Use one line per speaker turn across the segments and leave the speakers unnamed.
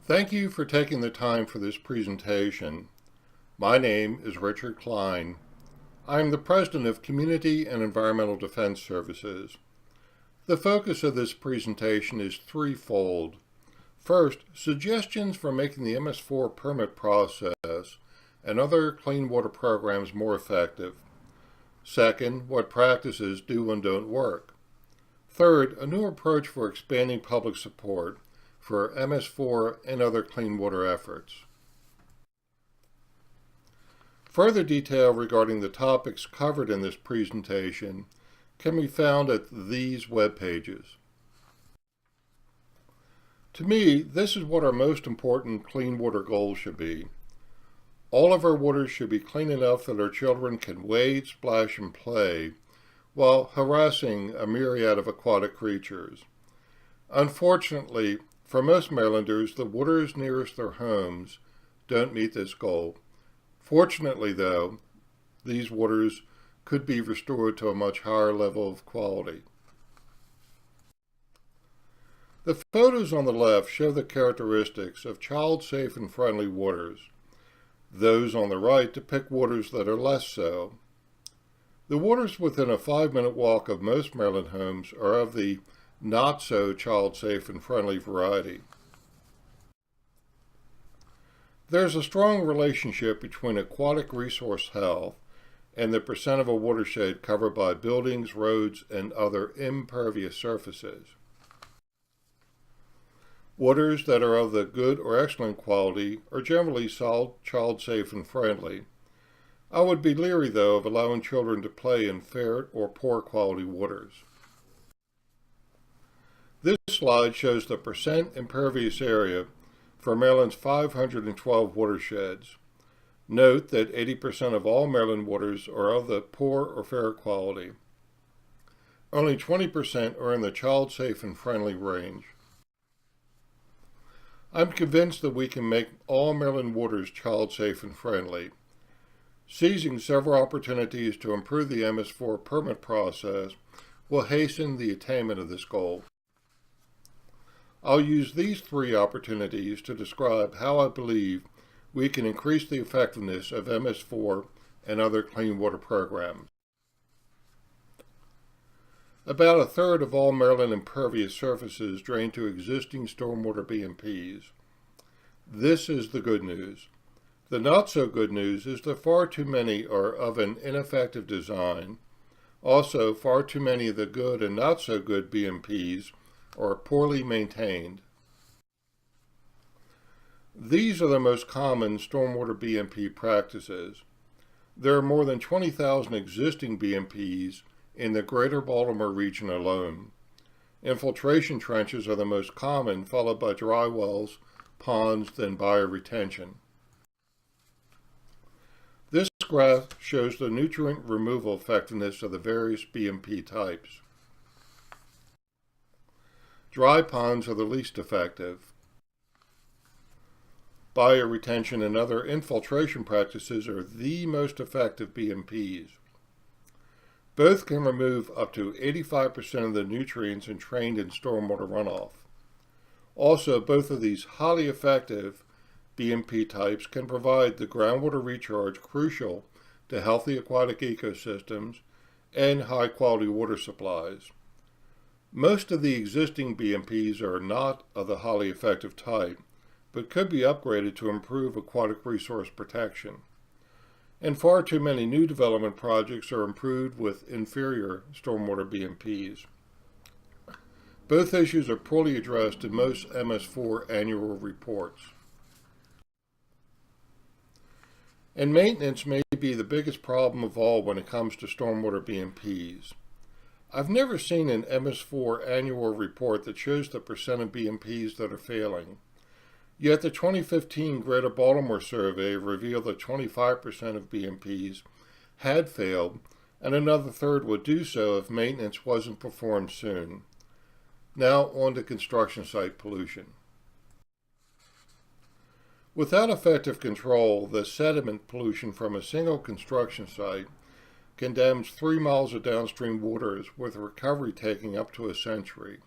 Thank you for taking the time for this presentation. My name is Richard Klein. I am the President of Community and Environmental Defense Services. The focus of this presentation is threefold. First, suggestions for making the MS4 permit process and other clean water programs more effective. Second, what practices do and don't work. Third, a new approach for expanding public support for MS4 and other clean water efforts. Further detail regarding the topics covered in this presentation can be found at these web pages. To me, this is what our most important clean water goals should be. All of our waters should be clean enough that our children can wade, splash, and play while harassing a myriad of aquatic creatures. Unfortunately, for most Marylanders, the waters nearest their homes don't meet this goal. Fortunately, though, these waters could be restored to a much higher level of quality. The photos on the left show the characteristics of child-safe and friendly waters. Those on the right depict waters that are less so. The waters within a 5-minute walk of most Maryland homes are of the not so child-safe and friendly variety. There's a strong relationship between aquatic resource health and the percent of a watershed covered by buildings, roads, and other impervious surfaces. Waters that are of the good or excellent quality are generally child-safe and friendly. I would be leery, though, of allowing children to play in fair or poor quality waters. This slide shows the percent impervious area for Maryland's 512 watersheds. Note that 80% of all Maryland waters are of the poor or fair quality. Only 20% are in the child-safe and friendly range. I'm convinced that we can make all Maryland waters child-safe and friendly. Seizing several opportunities to improve the MS4 permit process will hasten the attainment of this goal. I'll use these three opportunities to describe how I believe we can increase the effectiveness of MS4 and other clean water programs. About a third of all Maryland impervious surfaces drain to existing stormwater BMPs. This is the good news. The not so good news is that far too many are of an ineffective design. Also, far too many of the good and not so good BMPs are poorly maintained. These are the most common stormwater BMP practices. There are more than 20,000 existing BMPs in the greater Baltimore region alone. Infiltration trenches are the most common, followed by dry wells, ponds, then bioretention. This graph shows the nutrient removal effectiveness of the various BMP types. Dry ponds are the least effective. Bioretention and other infiltration practices are the most effective BMPs. Both can remove up to 85% of the nutrients entrained in stormwater runoff. Also, both of these highly effective BMP types can provide the groundwater recharge crucial to healthy aquatic ecosystems and high-quality water supplies. Most of the existing BMPs are not of the highly effective type, but could be upgraded to improve aquatic resource protection. And far too many new development projects are improved with inferior stormwater BMPs. Both issues are poorly addressed in most MS4 annual reports. And maintenance may be the biggest problem of all when it comes to stormwater BMPs. I've never seen an MS4 annual report that shows the percent of BMPs that are failing. Yet the 2015 Greater Baltimore survey revealed that 25% of BMPs had failed, and another third would do so if maintenance wasn't performed soon. Now on to construction site pollution. Without effective control, the sediment pollution from a single construction site can damage 3 miles of downstream waters, with recovery taking up to a century.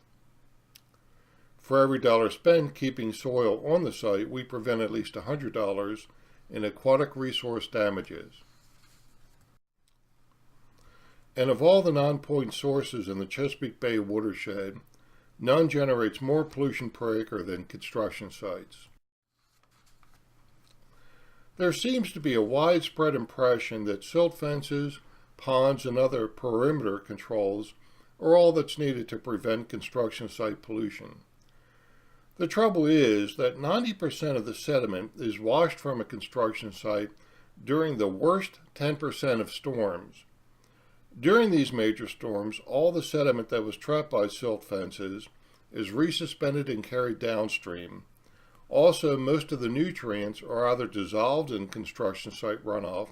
For every dollar spent keeping soil on the site, we prevent at least $100 in aquatic resource damages. And of all the non-point sources in the Chesapeake Bay watershed, none generates more pollution per acre than construction sites. There seems to be a widespread impression that silt fences, ponds, and other perimeter controls are all that's needed to prevent construction site pollution. The trouble is that 90% of the sediment is washed from a construction site during the worst 10% of storms. During these major storms, all the sediment that was trapped by silt fences is resuspended and carried downstream. Also, most of the nutrients are either dissolved in construction site runoff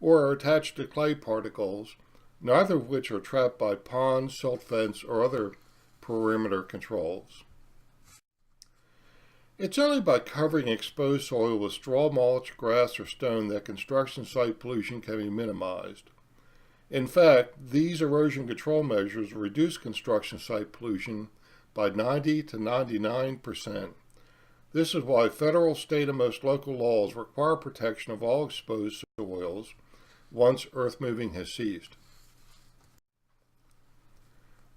or are attached to clay particles, neither of which are trapped by ponds, silt fence, or other perimeter controls. It's only by covering exposed soil with straw mulch, grass, or stone that construction site pollution can be minimized. In fact, these erosion control measures reduce construction site pollution by 90 to 99%. This is why federal, state, and most local laws require protection of all exposed soils once earth moving has ceased.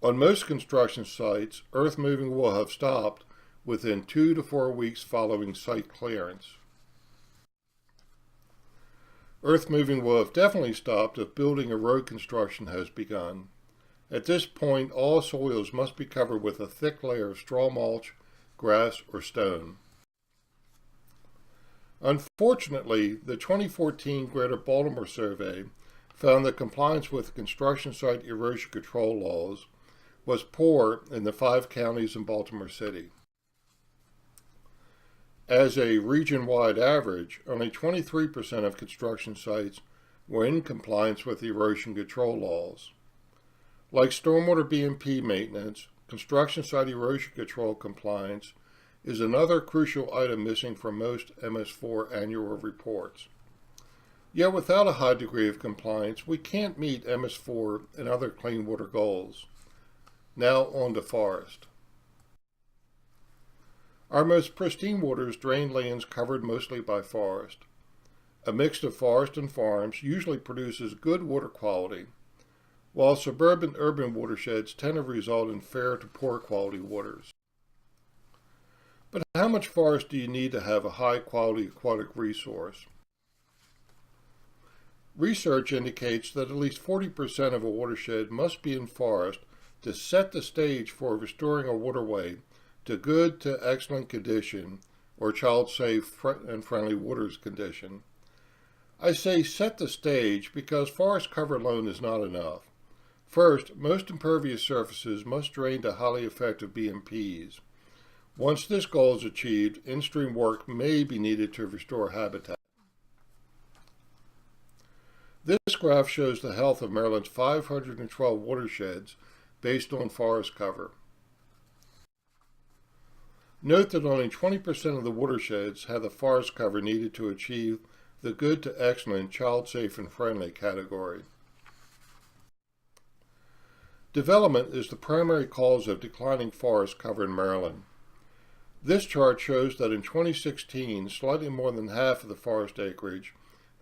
On most construction sites, earth moving will have stopped within 2 to 4 weeks following site clearance. Earth moving will have definitely stopped if building or road construction has begun. At this point, all soils must be covered with a thick layer of straw mulch, grass, or stone. Unfortunately, the 2014 Greater Baltimore survey found that compliance with construction site erosion control laws was poor in the 5 counties in Baltimore City. As a region-wide average, only 23% of construction sites were in compliance with erosion control laws. Like stormwater BMP maintenance, construction site erosion control compliance is another crucial item missing from most MS4 annual reports. Yet without a high degree of compliance, we can't meet MS4 and other clean water goals. Now on to forest. Our most pristine waters drain lands covered mostly by forest. A mix of forest and farms usually produces good water quality, while suburban urban watersheds tend to result in fair to poor quality waters. But how much forest do you need to have a high quality aquatic resource? Research indicates that at least 40% of a watershed must be in forest to set the stage for restoring a waterway to good to excellent condition, or child-safe and friendly waters condition. I say set the stage because forest cover alone is not enough. First, most impervious surfaces must drain to highly effective BMPs. Once this goal is achieved, in-stream work may be needed to restore habitat. This graph shows the health of Maryland's 512 watersheds based on forest cover. Note that only 20% of the watersheds have the forest cover needed to achieve the good to excellent, child-safe, and friendly category. Development is the primary cause of declining forest cover in Maryland. This chart shows that in 2016, slightly more than half of the forest acreage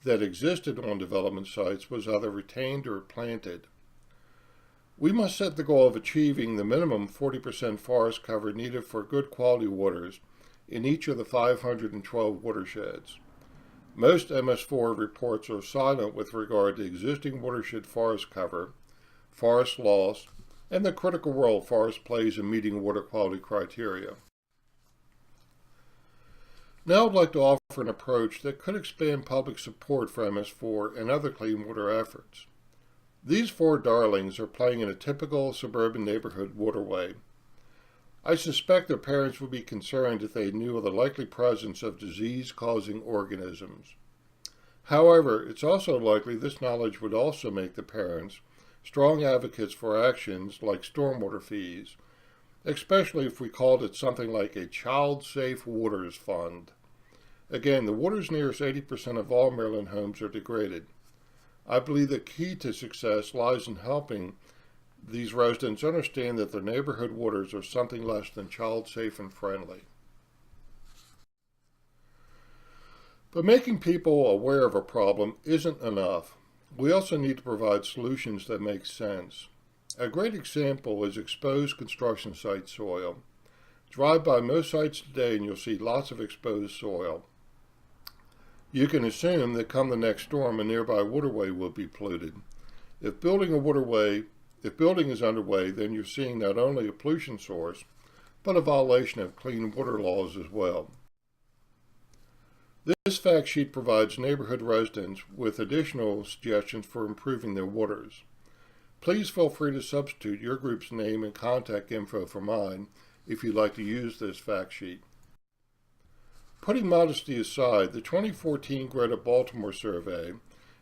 that existed on development sites was either retained or planted. We must set the goal of achieving the minimum 40% forest cover needed for good quality waters in each of the 512 watersheds. Most MS4 reports are silent with regard to existing watershed forest cover, forest loss, and the critical role forest plays in meeting water quality criteria. Now I'd like to offer an approach that could expand public support for MS4 and other clean water efforts. These 4 darlings are playing in a typical suburban neighborhood waterway. I suspect their parents would be concerned if they knew of the likely presence of disease-causing organisms. However, it's also likely this knowledge would also make the parents strong advocates for actions like stormwater fees, especially if we called it something like a child-safe waters fund. Again, the waters nearest 80% of all Maryland homes are degraded. I believe the key to success lies in helping these residents understand that their neighborhood waters are something less than child safe and friendly. But making people aware of a problem isn't enough. We also need to provide solutions that make sense. A great example is exposed construction site soil. Drive by most sites today and you'll see lots of exposed soil. You can assume that come the next storm, a nearby waterway will be polluted. If building is underway, then you're seeing not only a pollution source, but a violation of clean water laws as well. This fact sheet provides neighborhood residents with additional suggestions for improving their waters. Please feel free to substitute your group's name and contact info for mine if you'd like to use this fact sheet. Putting modesty aside, the 2014 Greater Baltimore survey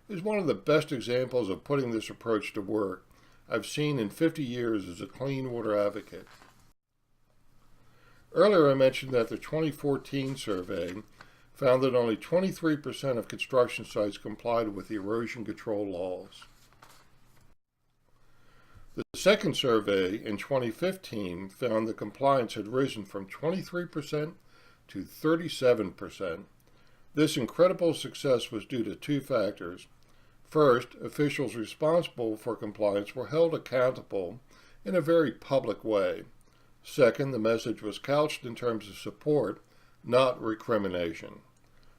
is one of the best examples of putting this approach to work I've seen in 50 years as a clean water advocate. Earlier I mentioned that the 2014 survey found that only 23% of construction sites complied with the erosion control laws. The second survey in 2015 found that compliance had risen from 23% to 37%. This incredible success was due to two factors. First, officials responsible for compliance were held accountable in a very public way. Second, the message was couched in terms of support, not recrimination.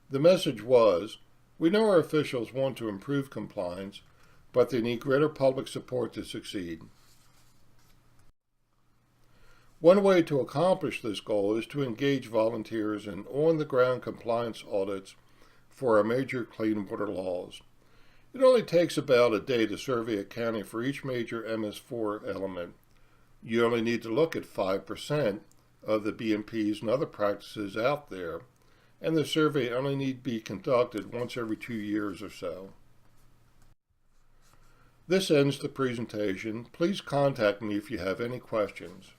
The message was, we know our officials want to improve compliance, but they need greater public support to succeed. One way to accomplish this goal is to engage volunteers in on-the-ground compliance audits for our major clean water laws. It only takes about a day to survey a county for each major MS4 element. You only need to look at 5% of the BMPs and other practices out there, and the survey only need be conducted once every 2 years or so. This ends the presentation. Please contact me if you have any questions.